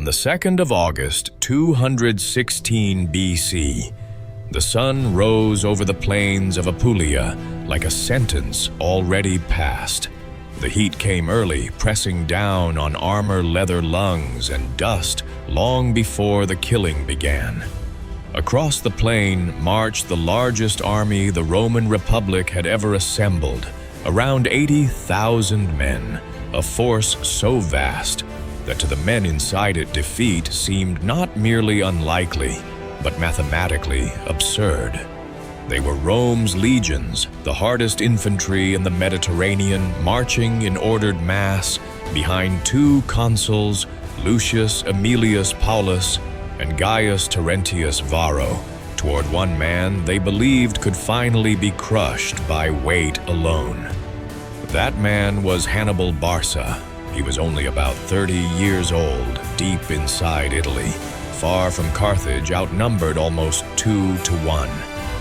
On the 2nd of August, 216 BC, the sun rose over the plains of Apulia like a sentence already passed. The heat came early, pressing down on armor-leather lungs and dust long before the killing began. Across the plain marched the largest army the Roman Republic had ever assembled, around 80,000 men, a force so vast that to the men inside it defeat seemed not merely unlikely, but mathematically absurd. They were Rome's legions, the hardest infantry in the Mediterranean, marching in ordered mass behind two consuls, Lucius Aemilius Paulus and Gaius Terentius Varro, toward one man they believed could finally be crushed by weight alone. That man was Hannibal Barca. He was only about 30 years old, deep inside Italy, far from Carthage, outnumbered almost 2-1,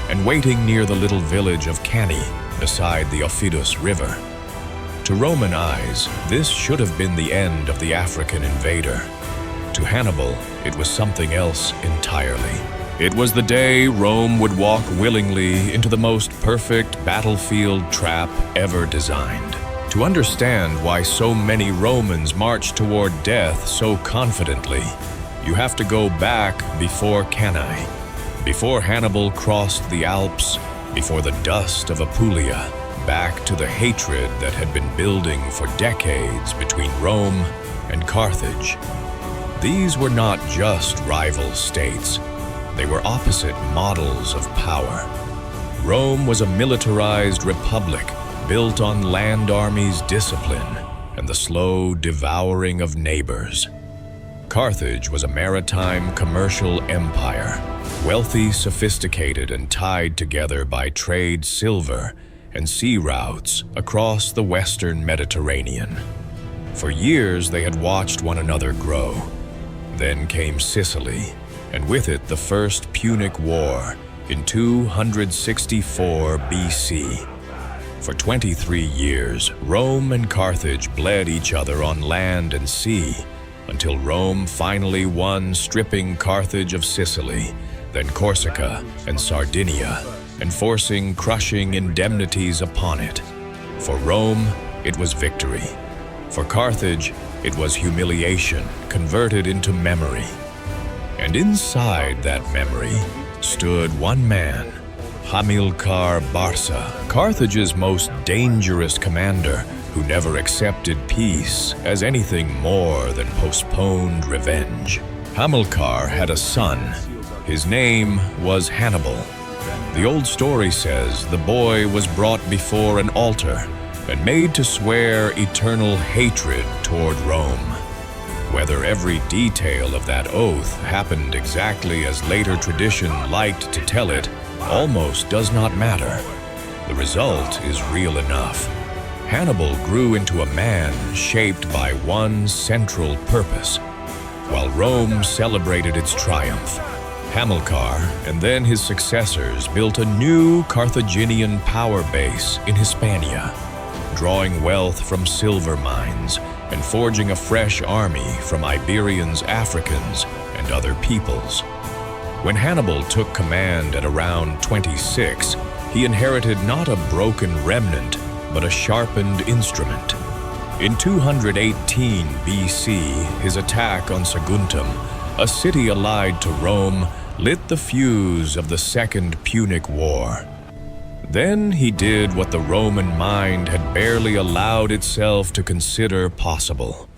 and waiting near the little village of Cannae, beside the Aufidus River. To Roman eyes, this should have been the end of the African invader. To Hannibal, it was something else entirely. It was the day Rome would walk willingly into the most perfect battlefield trap ever designed. To understand why so many Romans marched toward death so confidently, you have to go back before Cannae, before Hannibal crossed the Alps, before the dust of Apulia, back to the hatred that had been building for decades between Rome and Carthage. These were not just rival states. They were opposite models of power. Rome was a militarized republic built on land armies' discipline and the slow devouring of neighbors. Carthage was a maritime commercial empire, wealthy, sophisticated, and tied together by trade silver and sea routes across the western Mediterranean. For years they had watched one another grow. Then came Sicily, and with it the First Punic War in 264 BC. For 23 years, Rome and Carthage bled each other on land and sea, until Rome finally won, stripping Carthage of Sicily, then Corsica and Sardinia, and forcing crushing indemnities upon it. For Rome, it was victory. For Carthage, it was humiliation converted into memory. And inside that memory stood one man, Hannibal Barca, Carthage's most dangerous commander, who never accepted peace as anything more than postponed revenge. Hamilcar had a son. His name was Hannibal. The old story says the boy was brought before an altar and made to swear eternal hatred toward Rome. Whether every detail of that oath happened exactly as later tradition liked to tell it almost does not matter. The result is real enough. Hannibal grew into a man shaped by one central purpose. While Rome celebrated its triumph, Hamilcar and then his successors built a new Carthaginian power base in Hispania, drawing wealth from silver mines and forging a fresh army from Iberians, Africans, and other peoples. When Hannibal took command at around 26, he inherited not a broken remnant, but a sharpened instrument. In 218 BC, his attack on Saguntum, a city allied to Rome, lit the fuse of the Second Punic War. Then he did what the Roman mind had barely allowed itself to consider possible.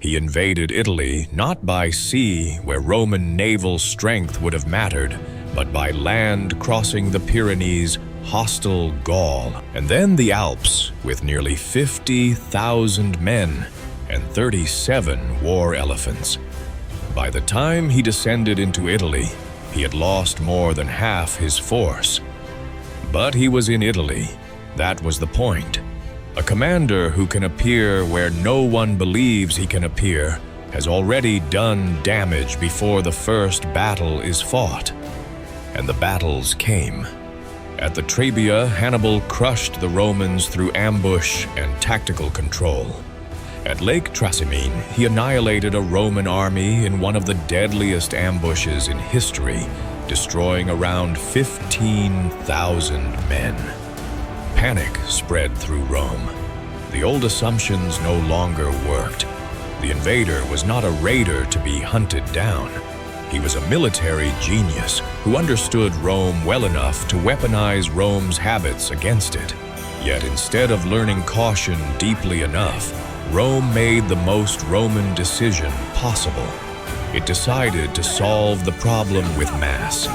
He invaded Italy not by sea, where Roman naval strength would have mattered, but by land, crossing the Pyrenees, hostile Gaul, and then the Alps with nearly 50,000 men and 37 war elephants. By the time he descended into Italy, he had lost more than half his force. But he was in Italy. That was the point. A commander who can appear where no one believes he can appear has already done damage before the first battle is fought. And the battles came. At the Trebia, Hannibal crushed the Romans through ambush and tactical control. At Lake Trasimene, he annihilated a Roman army in one of the deadliest ambushes in history, destroying around 15,000 men. Panic spread through Rome. The old assumptions no longer worked. The invader was not a raider to be hunted down. He was a military genius who understood Rome well enough to weaponize Rome's habits against it. Yet instead of learning caution deeply enough, Rome made the most Roman decision possible. It decided to solve the problem with mass.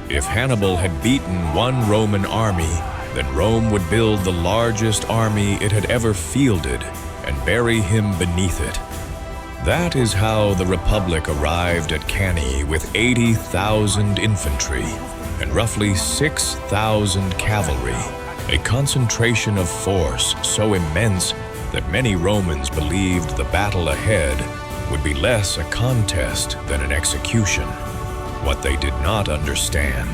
If Hannibal had beaten one Roman army, then Rome would build the largest army it had ever fielded and bury him beneath it. That is how the Republic arrived at Cannae with 80,000 infantry and roughly 6,000 cavalry, a concentration of force so immense that many Romans believed the battle ahead would be less a contest than an execution. What they did not understand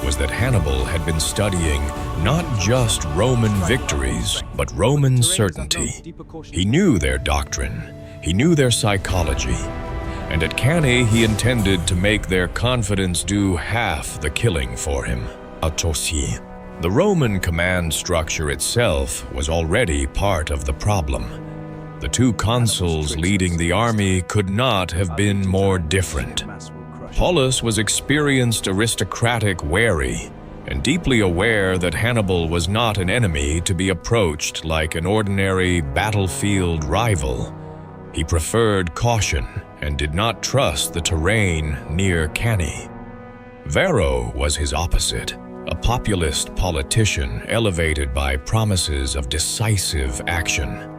was that Hannibal had been studying not just Roman victories, but Roman certainty. He knew their doctrine, he knew their psychology, and at Cannae he intended to make their confidence do half the killing for him. Autosi. The Roman command structure itself was already part of the problem. The two consuls leading the army could not have been more different. Paulus was experienced aristocratic wary and deeply aware that Hannibal was not an enemy to be approached like an ordinary battlefield rival. He preferred caution and did not trust the terrain near Cannae. Varro was his opposite, a populist politician elevated by promises of decisive action.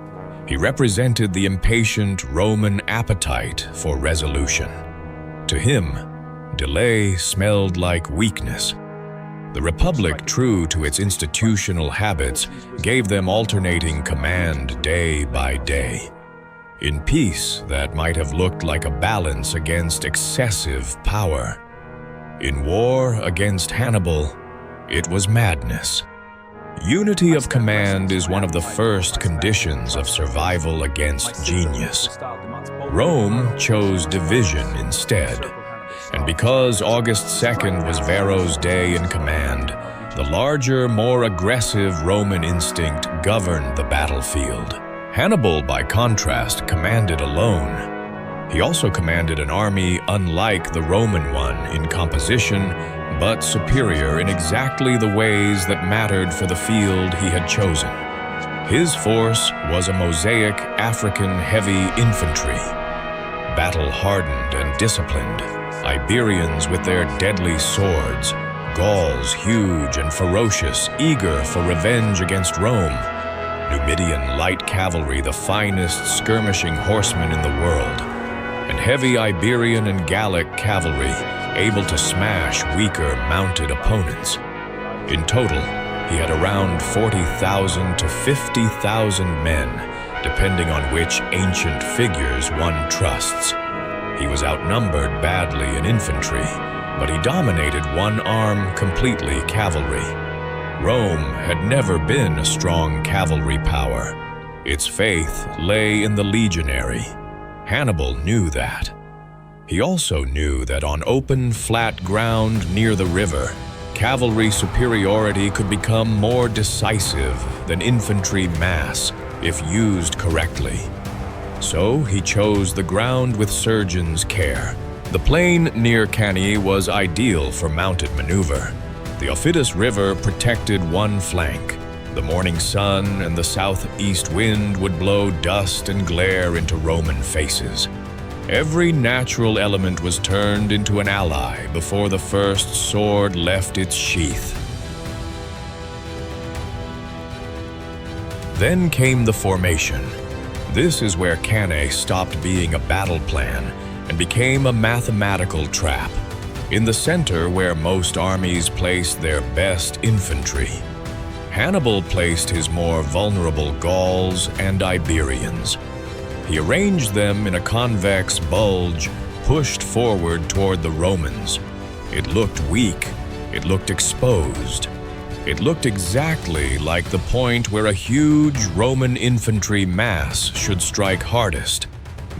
He represented the impatient Roman appetite for resolution. To him, delay smelled like weakness. The Republic, true to its institutional habits, gave them alternating command day by day. In peace, that might have looked like a balance against excessive power. In war against Hannibal, it was madness. Unity of command is one of the first conditions of survival against genius. Rome chose division instead. And because August 2nd was Varro's day in command, the larger, more aggressive Roman instinct governed the battlefield. Hannibal, by contrast, commanded alone. He also commanded an army unlike the Roman one in composition, but superior in exactly the ways that mattered for the field he had chosen. His force was a mosaic African heavy infantry, battle-hardened and disciplined, Iberians with their deadly swords, Gauls huge and ferocious, eager for revenge against Rome, Numidian light cavalry, the finest skirmishing horsemen in the world, and heavy Iberian and Gallic cavalry, able to smash weaker mounted opponents. In total, he had around 40,000 to 50,000 men, depending on which ancient figures one trusts. He was outnumbered badly in infantry, but he dominated one arm completely cavalry. Rome had never been a strong cavalry power. Its faith lay in the legionary. Hannibal knew that. He also knew that on open, flat ground near the river, cavalry superiority could become more decisive than infantry mass if used correctly. So he chose the ground with surgeon's care. The plain near Cannae was ideal for mounted maneuver. The Aufidus River protected one flank. The morning sun and the southeast wind would blow dust and glare into Roman faces. Every natural element was turned into an ally before the first sword left its sheath. Then came the formation. This is where Cannae stopped being a battle plan and became a mathematical trap. In the center, where most armies placed their best infantry, Hannibal placed his more vulnerable Gauls and Iberians. He arranged them in a convex bulge pushed forward toward the Romans. It looked weak, it looked exposed. It looked exactly like the point where a huge Roman infantry mass should strike hardest.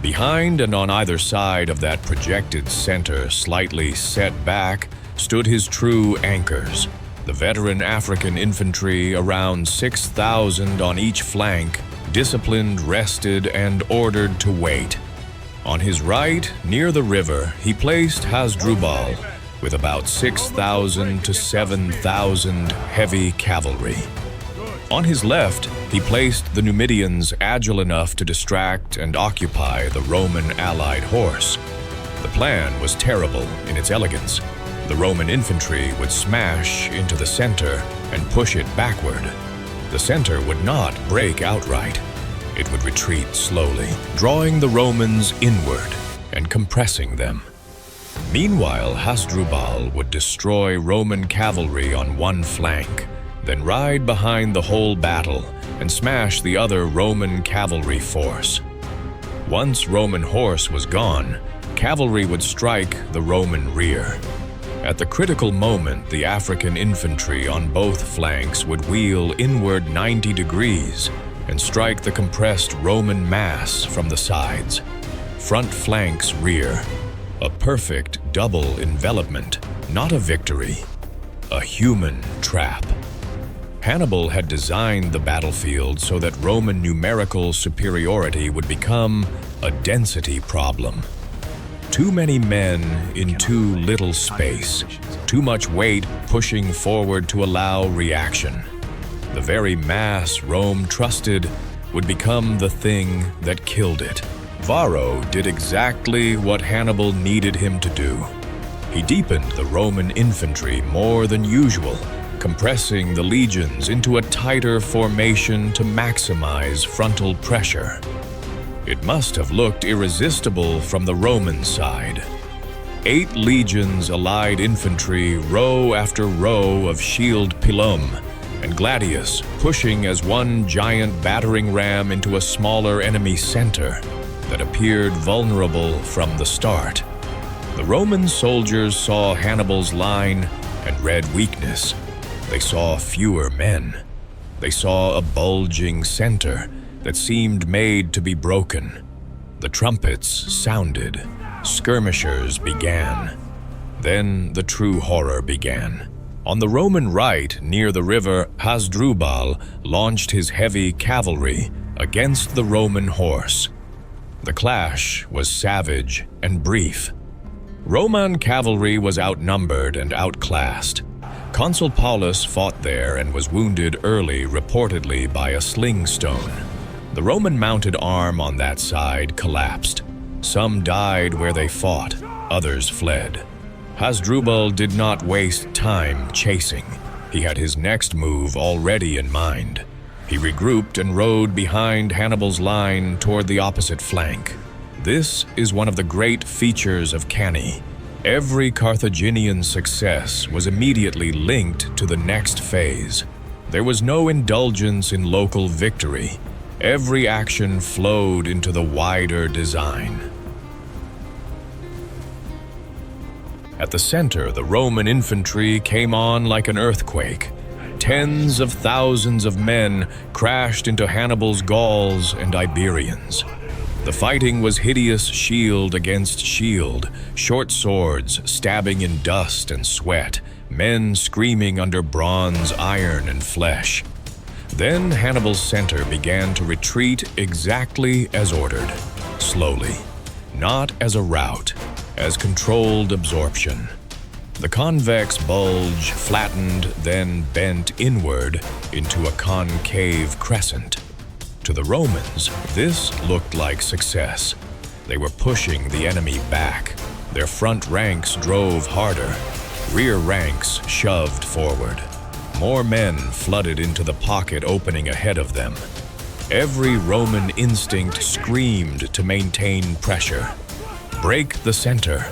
Behind and on either side of that projected center, slightly set back, stood his true anchors. The veteran African infantry, around 6,000 on each flank, disciplined, rested, and ordered to wait. On his right, near the river, he placed Hasdrubal, with about 6,000 to 7,000 heavy cavalry. On his left, he placed the Numidians agile enough to distract and occupy the Roman allied horse. The plan was terrible in its elegance. The Roman infantry would smash into the center and push it backward. The center would not break outright. It would retreat slowly, drawing the Romans inward and compressing them. Meanwhile, Hasdrubal would destroy Roman cavalry on one flank, then ride behind the whole battle and smash the other Roman cavalry force. Once Roman horse was gone, cavalry would strike the Roman rear. At the critical moment, the African infantry on both flanks would wheel inward 90 degrees and strike the compressed Roman mass from the sides. Front flanks rear. A perfect double envelopment, not a victory. A human trap. Hannibal had designed the battlefield so that Roman numerical superiority would become a density problem. Too many men in too little space, too much weight pushing forward to allow reaction. The very mass Rome trusted would become the thing that killed it. Varro did exactly what Hannibal needed him to do. He deepened the Roman infantry more than usual, compressing the legions into a tighter formation to maximize frontal pressure. It must have looked irresistible from the Roman side. 8 legions allied infantry, row after row of shield pilum, and gladius pushing as one giant battering ram into a smaller enemy center that appeared vulnerable from the start. The Roman soldiers saw Hannibal's line and read weakness. They saw fewer men. They saw a bulging center that seemed made to be broken. The trumpets sounded. Skirmishers began. Then the true horror began. On the Roman right, near the river, Hasdrubal launched his heavy cavalry against the Roman horse. The clash was savage and brief. Roman cavalry was outnumbered and outclassed. Consul Paulus fought there and was wounded early, reportedly by a sling stone. The Roman mounted arm on that side collapsed. Some died where they fought, others fled. Hasdrubal did not waste time chasing. He had his next move already in mind. He regrouped and rode behind Hannibal's line toward the opposite flank. This is one of the great features of Cannae. Every Carthaginian success was immediately linked to the next phase. There was no indulgence in local victory. Every action flowed into the wider design. At the center, the Roman infantry came on like an earthquake. Tens of thousands of men crashed into Hannibal's Gauls and Iberians. The fighting was hideous shield against shield, short swords stabbing in dust and sweat, men screaming under bronze, iron, and flesh. Then Hannibal's center began to retreat exactly as ordered, slowly, not as a rout, as controlled absorption. The convex bulge flattened, then bent inward into a concave crescent. To the Romans, this looked like success. They were pushing the enemy back. Their front ranks drove harder. Rear ranks shoved forward. More men flooded into the pocket opening ahead of them. Every Roman instinct screamed to maintain pressure. Break the center.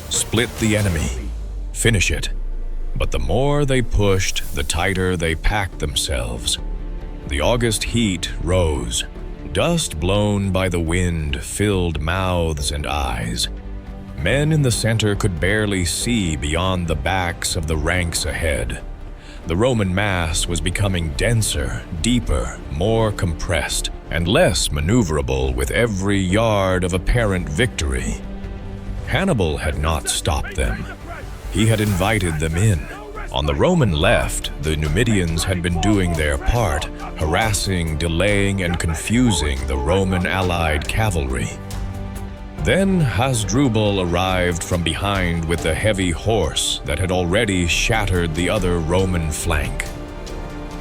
Split the enemy. Finish it. But the more they pushed, the tighter they packed themselves. The August heat rose. Dust blown by the wind filled mouths and eyes. Men in the center could barely see beyond the backs of the ranks ahead. the Roman mass was becoming denser, deeper, more compressed, and less maneuverable with every yard of apparent victory. Hannibal had not stopped them. He had invited them in. On the Roman left, the Numidians had been doing their part, harassing, delaying, and confusing the Roman allied cavalry. Then Hasdrubal arrived from behind with the heavy horse that had already shattered the other Roman flank.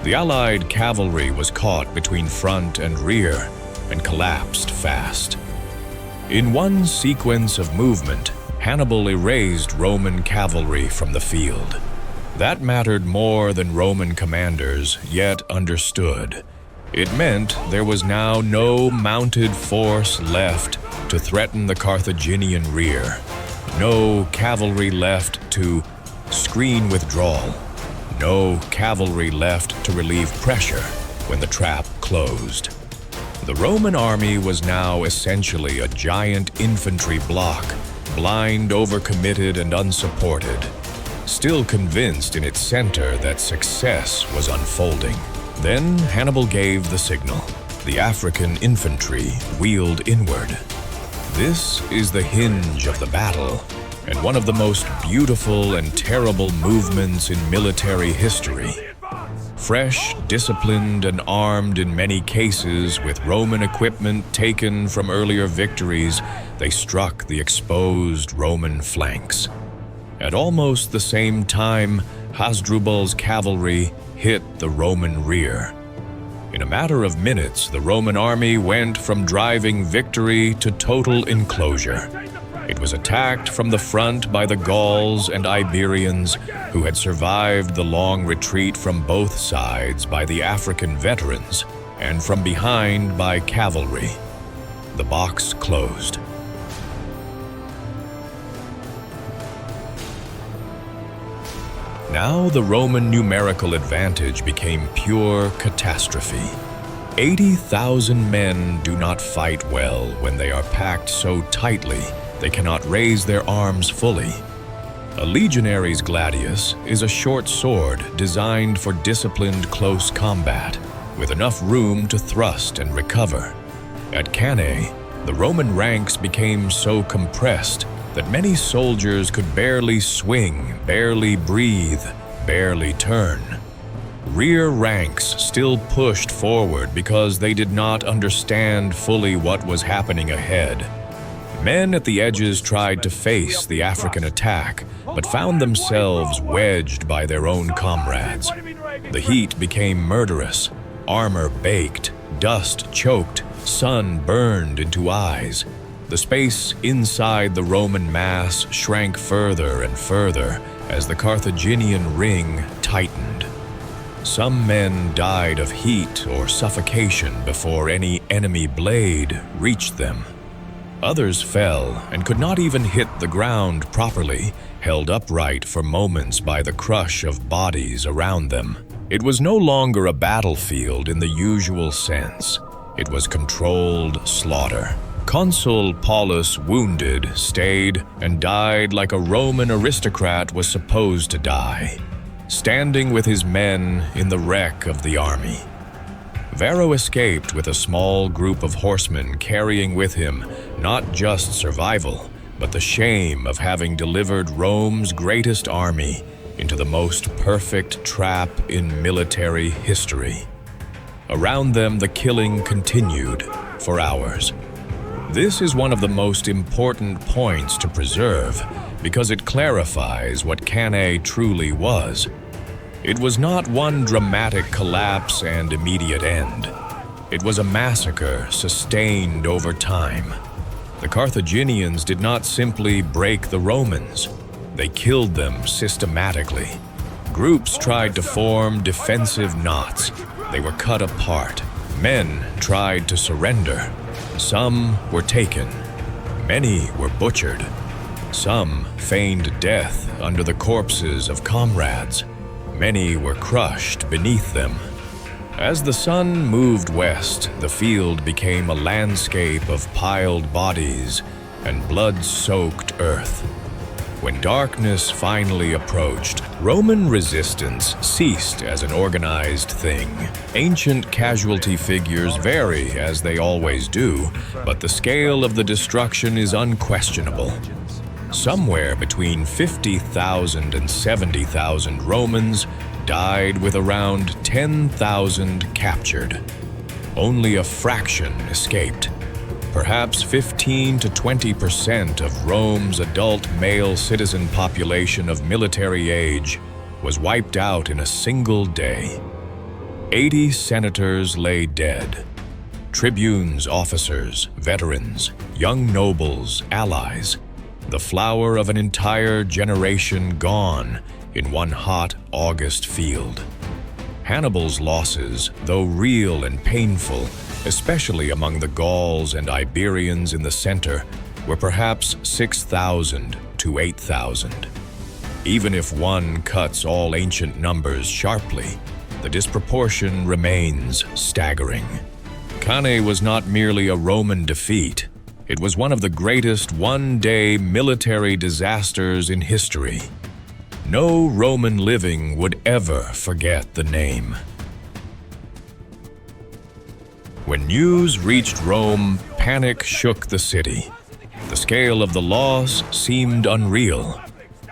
The allied cavalry was caught between front and rear and collapsed fast. In one sequence of movement, Hannibal erased Roman cavalry from the field. That mattered more than Roman commanders yet understood. It meant there was now no mounted force left to threaten the Carthaginian rear, no cavalry left to screen withdrawal, no cavalry left to relieve pressure when the trap closed. The Roman army was now essentially a giant infantry block, blind, overcommitted, and unsupported, still convinced in its center that success was unfolding. Then Hannibal gave the signal. The African infantry wheeled inward. This is the hinge of the battle, and one of the most beautiful and terrible movements in military history. Fresh, disciplined, and armed in many cases with Roman equipment taken from earlier victories, they struck the exposed Roman flanks. At almost the same time, Hasdrubal's cavalry hit the Roman rear. In a matter of minutes, the Roman army went from driving victory to total enclosure. It was attacked from the front by the Gauls and Iberians, who had survived the long retreat from both sides by the African veterans, and from behind by cavalry. The box closed. Now the Roman numerical advantage became pure catastrophe. 80,000 men do not fight well when they are packed so tightly they cannot raise their arms fully. A legionary's gladius is a short sword designed for disciplined close combat, with enough room to thrust and recover. At Cannae, the Roman ranks became so compressed that many soldiers could barely swing, barely breathe, barely turn. Rear ranks still pushed forward because they did not understand fully what was happening ahead. Men at the edges tried to face the African attack, but found themselves wedged by their own comrades. The heat became murderous, armor baked, dust choked, sun burned into eyes. The space inside the Roman mass shrank further and further as the Carthaginian ring tightened. Some men died of heat or suffocation before any enemy blade reached them. Others fell and could not even hit the ground properly, held upright for moments by the crush of bodies around them. It was no longer a battlefield in the usual sense. It was controlled slaughter. Consul Paulus, wounded, stayed and died like a Roman aristocrat was supposed to die, standing with his men in the wreck of the army. Varro escaped with a small group of horsemen carrying with him not just survival, but the shame of having delivered Rome's greatest army into the most perfect trap in military history. Around them, the killing continued for hours. This is one of the most important points to preserve because it clarifies what Cannae truly was. It was not one dramatic collapse and immediate end. It was a massacre sustained over time. The Carthaginians did not simply break the Romans. They killed them systematically. Groups tried to form defensive knots. They were cut apart. Men tried to surrender. Some were taken. Many were butchered. Some feigned death under the corpses of comrades. Many were crushed beneath them. As the sun moved west, the field became a landscape of piled bodies and blood-soaked earth. When darkness finally approached, Roman resistance ceased as an organized thing. Ancient casualty figures vary, as they always do, but the scale of the destruction is unquestionable. Somewhere between 50,000 and 70,000 Romans died, with around 10,000 captured. Only a fraction escaped. Perhaps 15 to 20% of Rome's adult male citizen population of military age was wiped out in a single day. 80 senators lay dead. Tribunes, officers, veterans, young nobles, allies, the flower of an entire generation gone in one hot August field. Hannibal's losses, though real and painful, especially among the Gauls and Iberians in the center, were perhaps 6,000 to 8,000. Even if one cuts all ancient numbers sharply, the disproportion remains staggering. Cannae was not merely a Roman defeat, it was one of the greatest one-day military disasters in history. No Roman living would ever forget the name. When news reached Rome, panic shook the city. The scale of the loss seemed unreal.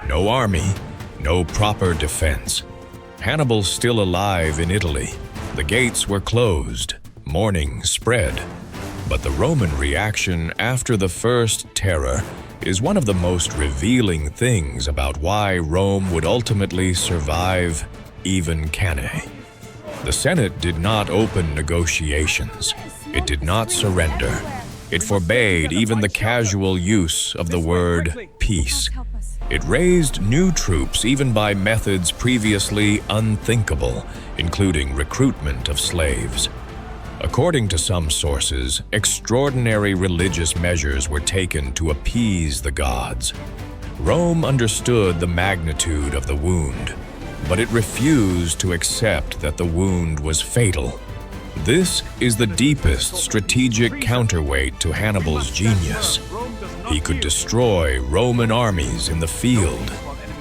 No army, no proper defense. Hannibal still alive in Italy. The gates were closed. Mourning spread. But the Roman reaction after the first terror is one of the most revealing things about why Rome would ultimately survive even Cannae. The Senate did not open negotiations. It did not surrender. It forbade even the casual use of the word peace. It raised new troops even by methods previously unthinkable, including recruitment of slaves. According to some sources, extraordinary religious measures were taken to appease the gods. Rome understood the magnitude of the wound, but it refused to accept that the wound was fatal. This is the deepest strategic counterweight to Hannibal's genius. He could destroy Roman armies in the field.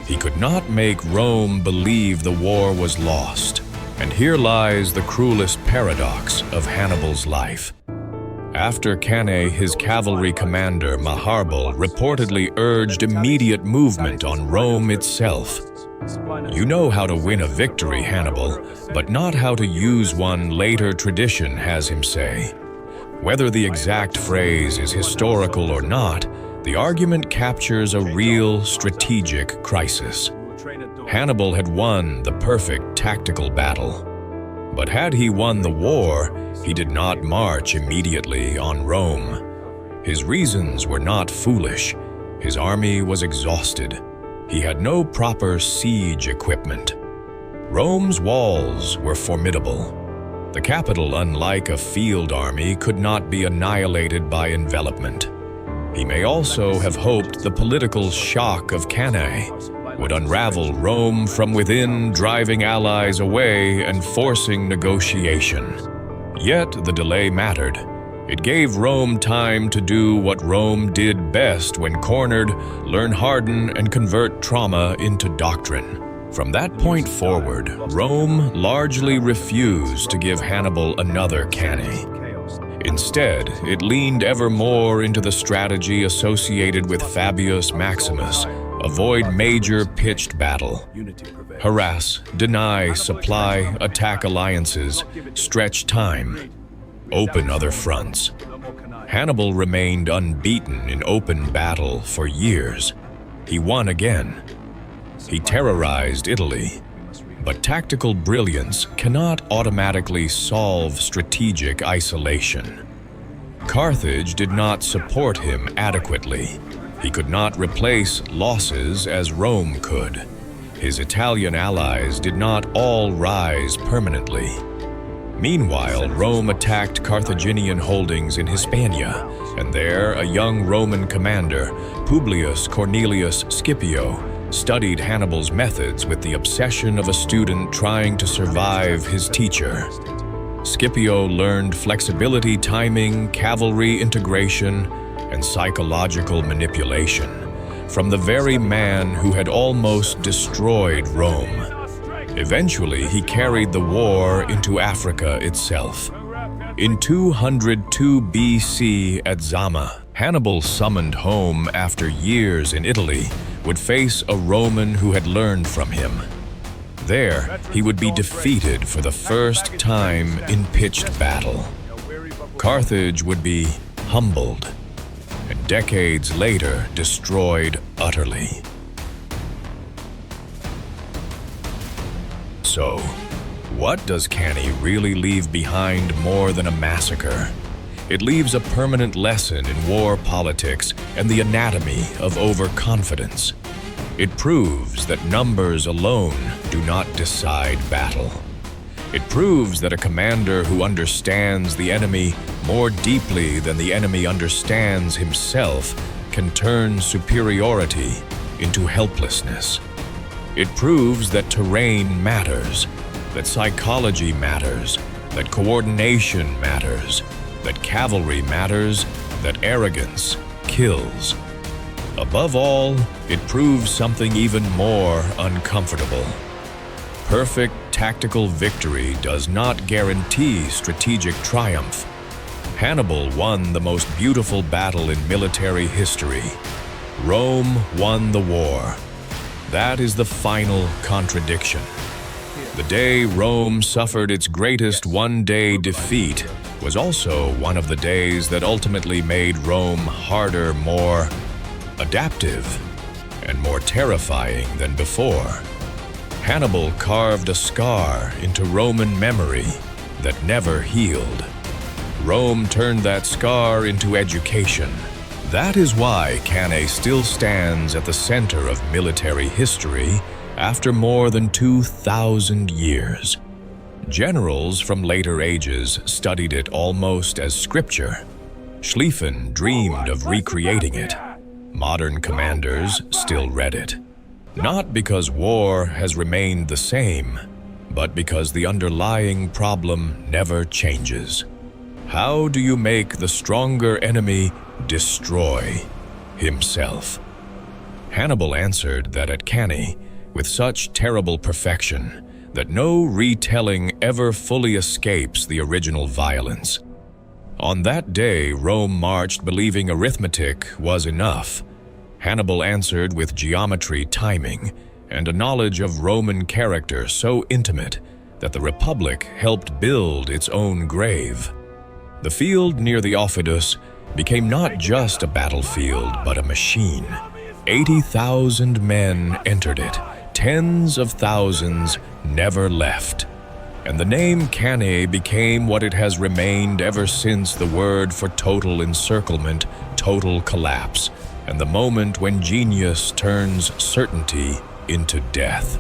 He could not make Rome believe the war was lost. And here lies the cruelest paradox of Hannibal's life. After Cannae, his cavalry commander, Hannibal, reportedly urged immediate movement on Rome itself. You know how to win a victory, Hannibal, but not how to use one, later tradition has him say. Whether the exact phrase is historical or not, the argument captures a real strategic crisis. Hannibal had won the perfect tactical battle. But had he won the war, he did not march immediately on Rome. His reasons were not foolish. His army was exhausted. He had no proper siege equipment. Rome's walls were formidable. The capital, unlike a field army, could not be annihilated by envelopment. He may also have hoped the political shock of Cannae would unravel Rome from within, driving allies away and forcing negotiation. Yet the delay mattered. It gave Rome time to do what Rome did best when cornered: learn, harden, and convert trauma into doctrine. From that point forward, Rome largely refused to give Hannibal another Cannae. Instead, it leaned ever more into the strategy associated with Fabius Maximus: avoid major pitched battle. Harass, deny, supply, attack alliances, stretch time, open other fronts. Hannibal remained unbeaten in open battle for years. He won again. He terrorized Italy. But tactical brilliance cannot automatically solve strategic isolation. Carthage did not support him adequately. He could not replace losses as Rome could. His Italian allies did not all rise permanently. Meanwhile, Rome attacked Carthaginian holdings in Hispania, and there a young Roman commander, Publius Cornelius Scipio, studied Hannibal's methods with the obsession of a student trying to survive his teacher. Scipio learned flexibility, timing, cavalry integration, and psychological manipulation. from the very man who had almost destroyed Rome. Eventually, he carried the war into Africa itself. In 202 BC at Zama, Hannibal, summoned home after years in Italy, would face a Roman who had learned from him. There, he would be defeated for the first time in pitched battle. Carthage would be humbled, and decades later destroyed utterly. So, what does Cannae really leave behind more than a massacre? It leaves a permanent lesson in war politics and the anatomy of overconfidence. It proves that numbers alone do not decide battle. It proves that a commander who understands the enemy more deeply than the enemy understands himself can turn superiority into helplessness. It proves that terrain matters, that psychology matters, that coordination matters, that cavalry matters, that arrogance kills. Above all, it proves something even more uncomfortable. Perfect tactical victory does not guarantee strategic triumph. Hannibal won the most beautiful battle in military history. Rome won the war. That is the final contradiction. The day Rome suffered its greatest one-day defeat was also one of the days that ultimately made Rome harder, more adaptive, and more terrifying than before. Hannibal carved a scar into Roman memory that never healed. Rome turned that scar into education. That is why Cannae still stands at the center of military history after more than 2,000 years. Generals from later ages studied it almost as scripture. Schlieffen dreamed of recreating it. Modern commanders still read it. Not because war has remained the same, but because the underlying problem never changes. How do you make the stronger enemy destroy himself? Hannibal answered that at Cannae, with such terrible perfection that no retelling ever fully escapes the original violence. On that day, Rome marched believing arithmetic was enough. Hannibal answered with geometry timing and a knowledge of Roman character so intimate that the Republic helped build its own grave. The field near the Aufidus became not just a battlefield, but a machine. 80,000 men entered it. Tens of thousands never left. And the name Cannae became what it has remained ever since, the word for total encirclement, total collapse, and the moment when genius turns certainty into death.